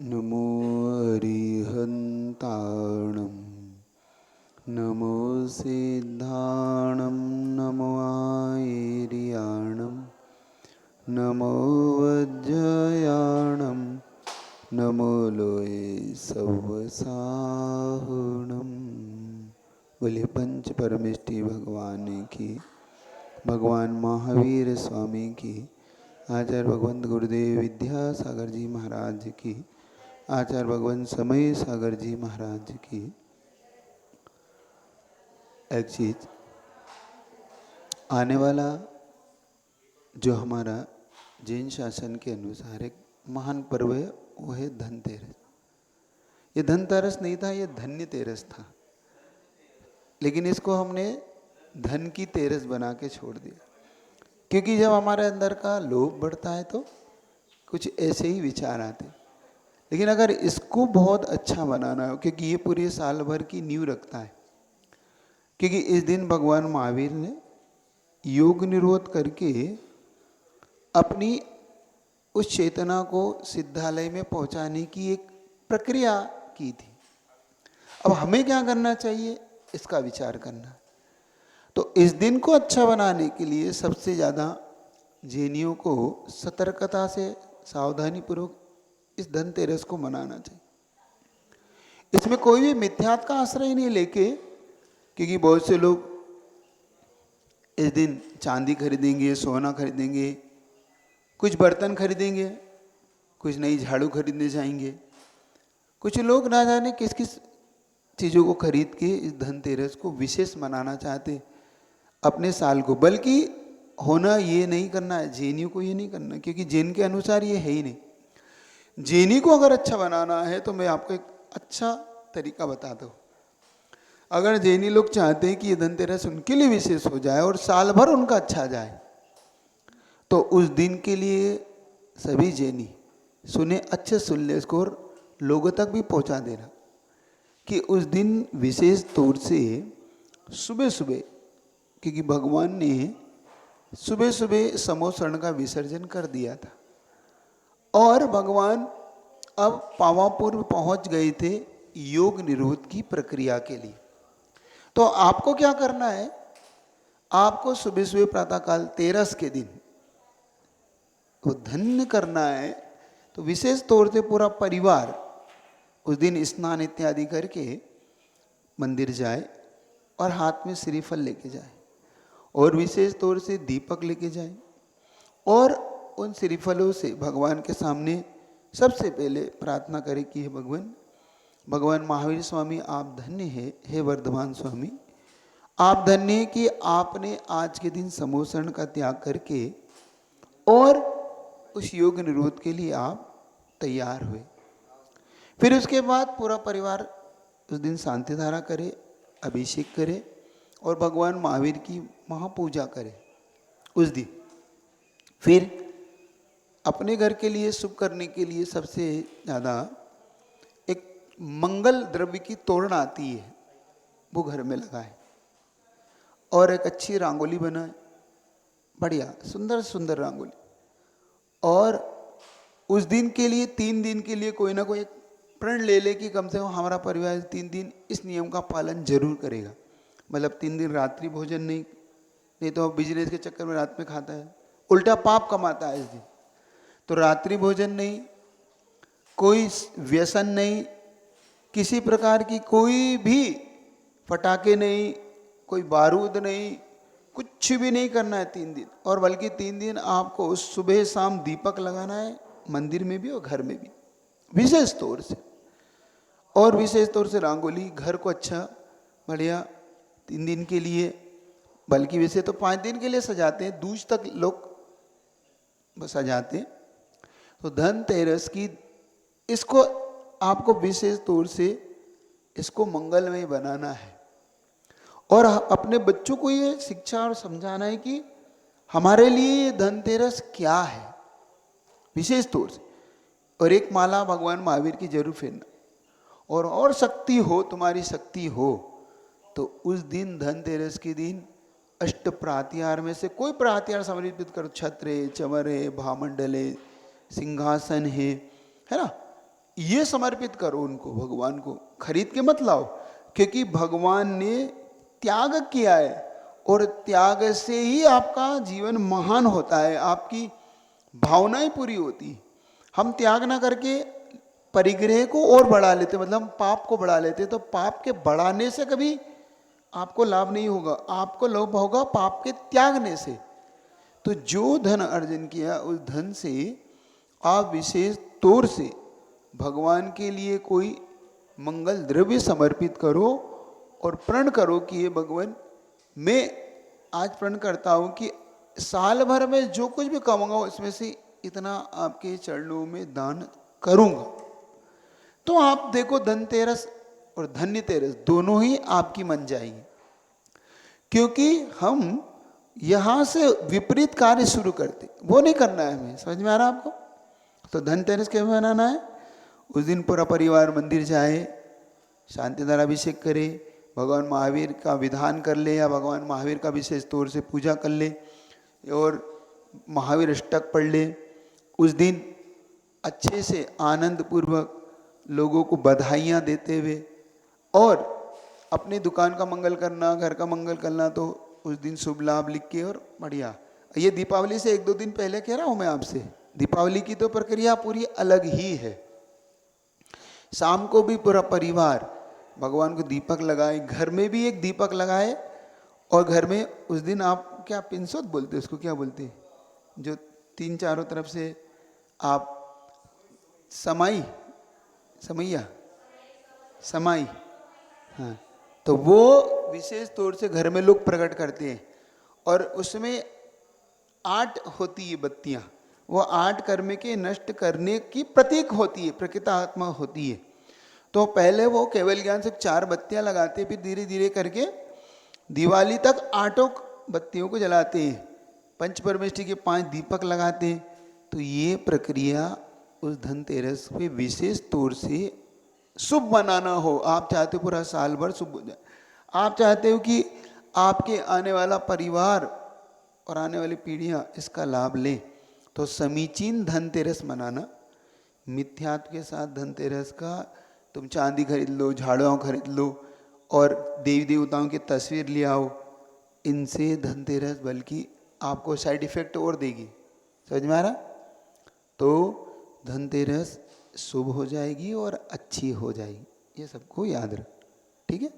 नमो अरिहन्ताणं नमो सिद्धाणं नमो आयर्याणं नमो वज्रयाणं नमो लोये सव्वसाहुणं। बोले पंच परमेष्टि भगवान की, भगवान महावीर स्वामी की, आचार्य भगवंत गुरुदेव विद्यासागर जी महाराज की, आचार्य भगवान समय सागर जी महाराज की। एक चीज, आने वाला जो हमारा जैन शासन के अनुसार एक महान पर्व है वो है धनतेरस। ये धनतेरस नहीं था, ये धन्य तेरस था, लेकिन इसको हमने धन की तेरस बना के छोड़ दिया, क्योंकि जब हमारे अंदर का लोभ बढ़ता है तो कुछ ऐसे ही विचार आते। लेकिन अगर इसको बहुत अच्छा बनाना हो, क्योंकि ये पूरे साल भर की नींव रखता है, क्योंकि इस दिन भगवान महावीर ने योग निरोध करके अपनी उस चेतना को सिद्धालय में पहुंचाने की एक प्रक्रिया की थी। अब हमें क्या करना चाहिए, इसका विचार करना। तो इस दिन को अच्छा बनाने के लिए सबसे ज़्यादा जैनियों को सतर्कता से, सावधानी पूर्वक इस धनतेरस को मनाना चाहिए। इसमें कोई भी मिथ्यात्व का आश्रय नहीं लेके, क्योंकि बहुत से लोग इस दिन चांदी खरीदेंगे, सोना खरीदेंगे, कुछ बर्तन खरीदेंगे, कुछ नई झाड़ू खरीदने जाएंगे, कुछ लोग ना जाने किस किस चीज़ों को खरीद के इस धनतेरस को विशेष मनाना चाहते अपने साल को। बल्कि होना ये नहीं करना है, जैनियों को ये नहीं करना, क्योंकि जैन के अनुसार ये है ही नहीं। जैनी को अगर अच्छा बनाना है तो मैं आपको एक अच्छा तरीका बताता हूँ। अगर जैनी लोग चाहते हैं कि ये धनतेरस उनके लिए विशेष हो जाए और साल भर उनका अच्छा जाए, तो उस दिन के लिए सभी जैनी सुने, अच्छे सुन ले इसको और लोगों तक भी पहुंचा देना कि उस दिन विशेष तौर से सुबह सुबह, क्योंकि भगवान ने सुबह सुबह समोसरण का विसर्जन कर दिया था और भगवान अब पावापुर पहुंच गए थे योग निरोध की प्रक्रिया के लिए। तो आपको क्या करना है, आपको सुबह सुबह प्रातःकाल तेरस के दिन वो धन्य करना है। तो विशेष तौर से पूरा परिवार उस दिन स्नान इत्यादि करके मंदिर जाए और हाथ में श्रीफल लेके जाए और विशेष तौर से दीपक लेके जाए और उन श्रीफलों से भगवान के सामने सबसे पहले प्रार्थना करें कि भगवान महावीर स्वामी आप धन्य है, हे वर्धमान स्वामी आप धन्य है कि आपने आज के दिन समोसरण का त्याग करके और उस योग निरोध के लिए आप तैयार हुए। फिर उसके बाद पूरा परिवार उस दिन शांति धारा करे, अभिषेक करे और भगवान महावीर की महापूजा करे उस दिन। फिर अपने घर के लिए शुभ करने के लिए सबसे ज़्यादा एक मंगल द्रव्य की तोरण आती है, वो घर में लगाए और एक अच्छी रंगोली बनाए, बढ़िया सुंदर सुंदर रंगोली। और उस दिन के लिए 3 दिन के लिए कोई ना कोई प्रण ले ले कि कम से कम हमारा परिवार 3 दिन इस नियम का पालन जरूर करेगा। मतलब 3 दिन रात्रि भोजन नहीं तो बिजनेस के चक्कर में रात में खाता है, उल्टा पाप कमाता है इस दिन। तो रात्रि भोजन नहीं, कोई व्यसन नहीं, किसी प्रकार की कोई भी पटाखे नहीं, कोई बारूद नहीं, कुछ भी नहीं करना है 3 दिन। और बल्कि 3 दिन आपको सुबह शाम दीपक लगाना है, मंदिर में भी और घर में भी विशेष तौर से। और विशेष तौर से रंगोली घर को अच्छा बढ़िया 3 दिन के लिए, बल्कि वैसे तो 5 दिन के लिए सजाते हैं, दूज तक लोग सजाते हैं। तो धनतेरस की इसको आपको विशेष तौर से इसको मंगलमय बनाना है और अपने बच्चों को ये शिक्षा और समझाना है कि हमारे लिए ये धनतेरस क्या है विशेष तौर से। और एक माला भगवान महावीर की जरूर फेरना। और शक्ति हो, तुम्हारी शक्ति हो तो उस दिन धनतेरस के दिन अष्ट प्रात्यार में से कोई प्रात्यार समर्पित करो। छत्र है, चमर है, भामंडल है, सिंहासन है ना, ये समर्पित करो उनको, भगवान को खरीद के मत लाओ, क्योंकि भगवान ने त्याग किया है और त्याग से ही आपका जीवन महान होता है, आपकी भावनाएं पूरी होती। हम त्याग ना करके परिग्रह को और बढ़ा लेते, मतलब हम पाप को बढ़ा लेते, तो पाप के बढ़ाने से कभी आपको लाभ नहीं होगा, आपको लाभ होगा पाप के त्यागने से। तो जो धन अर्जन किया उस धन से आप विशेष तौर से भगवान के लिए कोई मंगल द्रव्य समर्पित करो और प्रण करो कि ये भगवान, मैं आज प्रण करता हूँ कि साल भर में जो कुछ भी कमाऊंगा उसमें से इतना आपके चरणों में दान करूंगा। तो आप देखो धनतेरस और धन्यतेरस दोनों ही आपकी मन जाएगी, क्योंकि हम यहां से विपरीत कार्य शुरू करते, वो नहीं करना है हमें। समझ में आ रहा है आपको? तो धनतेरस कैसे मनाना है? उस दिन पूरा परिवार मंदिर जाए, शांति द्वारा अभिषेक करे, भगवान महावीर का विधान कर ले या भगवान महावीर का विशेष तौर से पूजा कर ले और महावीर अष्टक पढ़ ले। उस दिन अच्छे से आनंद पूर्वक लोगों को बधाइयाँ देते हुए और अपनी दुकान का मंगल करना, घर का मंगल करना, तो उस दिन शुभ लाभ लिख के और बढ़िया। ये दीपावली से 1-2 दिन पहले कह रहा हूँ मैं आपसे, दीपावली की तो प्रक्रिया पूरी अलग ही है। शाम को भी पूरा परिवार भगवान को दीपक लगाए, घर में भी एक दीपक लगाए, और घर में उस दिन आप क्या पिनसोत बोलते हैं उसको, क्या बोलते हैं, जो 3 चारों तरफ से आप समाई, हाँ, तो वो विशेष तौर से घर में लोग प्रकट करते हैं और उसमें 8 होती है बत्तियाँ, वो 8 कर्म के नष्ट करने की प्रतीक होती है, प्रकृतात्मा होती है। तो पहले वो केवल ज्ञान से 4 बत्तियाँ लगाते, फिर धीरे धीरे करके दिवाली तक 8 बत्तियों को जलाते हैं, पंच परमेष्ठी के 5 दीपक लगाते हैं। तो ये प्रक्रिया उस धनतेरस पे विशेष तौर से शुभ बनाना हो। आप चाहते हो पूरा साल भर शुभ हो जाए, आप चाहते हो कि आपके आने वाला परिवार और आने वाली पीढ़ियाँ इसका लाभ लें, तो समीचीन धनतेरस मनाना। मिथ्यात्व के साथ धनतेरस का तुम चांदी खरीद लो, झाड़ुआ खरीद लो और देवी देवताओं की तस्वीर ले आओ, इनसे धनतेरस बल्कि आपको साइड इफेक्ट और देगी। समझ में आ रहा? तो धनतेरस शुभ हो जाएगी और अच्छी हो जाएगी, ये सबको याद रख, ठीक है।